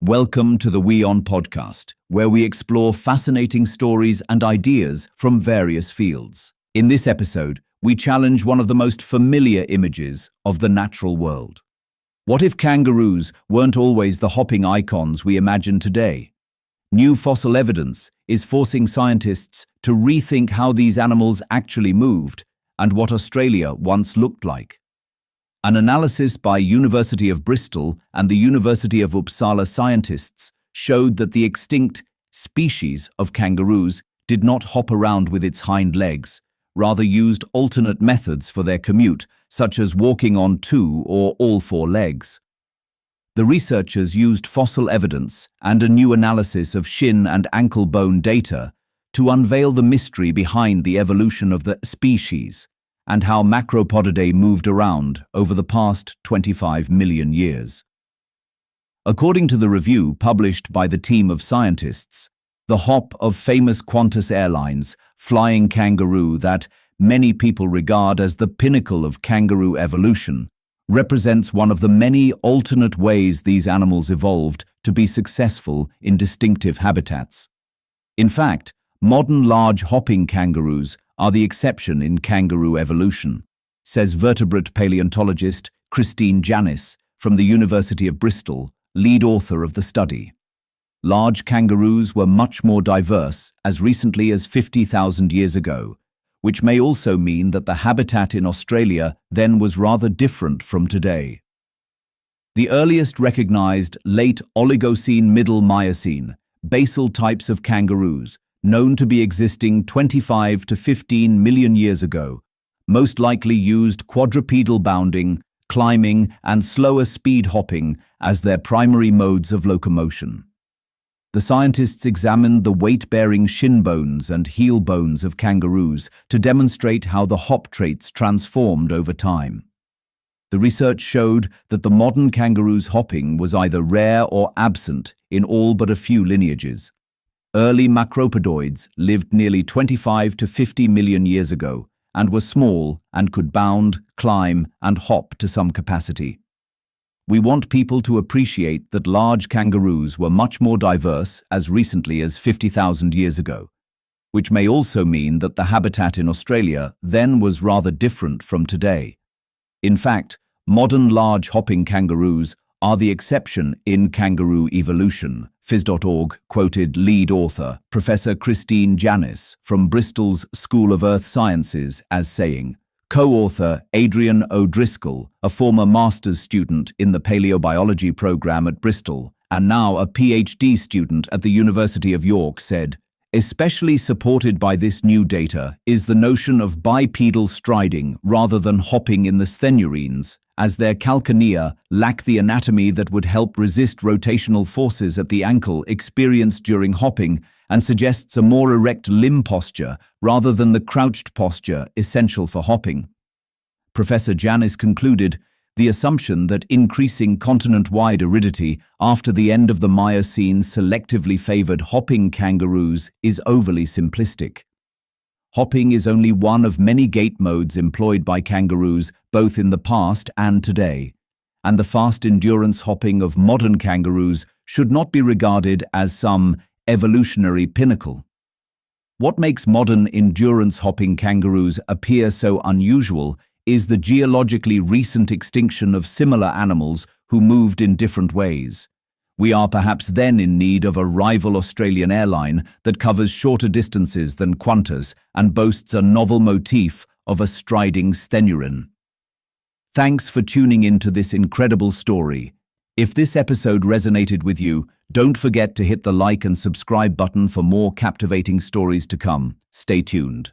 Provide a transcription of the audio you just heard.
Welcome to the WION podcast, where we explore fascinating stories and ideas from various fields. In this episode, we challenge one of the most familiar images of the natural world. What if kangaroos weren't always the hopping icons we imagine today? New fossil evidence is forcing scientists to rethink how these animals actually moved and what Australia once looked like. An analysis by University of Bristol and the University of Uppsala scientists showed that the extinct species of kangaroos did not hop around with its hind legs, rather used alternate methods for their commute, such as walking on two or all four legs. The researchers used fossil evidence and a new analysis of shin and ankle bone data to unveil the mystery behind the evolution of the species and how macropodidae moved around over the past 25 million years. According to the review published by the team of scientists, the hop of famous Qantas Airlines flying kangaroo that many people regard as the pinnacle of kangaroo evolution represents one of the many alternate ways these animals evolved to be successful in distinctive habitats. In fact, modern large hopping kangaroos are the exception in kangaroo evolution, says vertebrate paleontologist Christine Janis from the University of Bristol, lead author of the study. Large kangaroos were much more diverse as recently as 50,000 years ago, which may also mean that the habitat in Australia then was rather different from today. The earliest recognized late Oligocene-Middle Miocene basal types of kangaroos, known to be existing 25 to 15 million years ago, most likely used quadrupedal bounding, climbing, and slower speed hopping as their primary modes of locomotion. The scientists examined the weight-bearing shin bones and heel bones of kangaroos to demonstrate how the hop traits transformed over time. The research showed that the modern kangaroo's hopping was either rare or absent in all but a few lineages. Early macropodoids lived nearly 25 to 50 million years ago and were small and could bound, climb, and hop to some capacity. We want people to appreciate that large kangaroos were much more diverse as recently as 50,000 years ago, which may also mean that the habitat in Australia then was rather different from today. In fact, modern large hopping kangaroos are the exception in kangaroo evolution, phys.org quoted lead author Professor Christine Janis from Bristol's School of Earth Sciences as saying, co-author Adrian O'Driscoll, a former master's student in the paleobiology program at Bristol and now a PhD student at the University of York, said, especially supported by this new data is the notion of bipedal striding rather than hopping in the sthenurines, as their calcanea lack the anatomy that would help resist rotational forces at the ankle experienced during hopping and suggests a more erect limb posture rather than the crouched posture essential for hopping. Professor Janis concluded, the assumption that increasing continent-wide aridity after the end of the Miocene selectively favored hopping kangaroos is overly simplistic. Hopping is only one of many gait modes employed by kangaroos both in the past and today, and the fast endurance hopping of modern kangaroos should not be regarded as some evolutionary pinnacle. What makes modern endurance hopping kangaroos appear so unusual is the geologically recent extinction of similar animals who moved in different ways. We are perhaps then in need of a rival Australian airline that covers shorter distances than Qantas and boasts a novel motif of a striding sthenurine. Thanks for tuning in to this incredible story. If this episode resonated with you, don't forget to hit the like and subscribe button for more captivating stories to come. Stay tuned.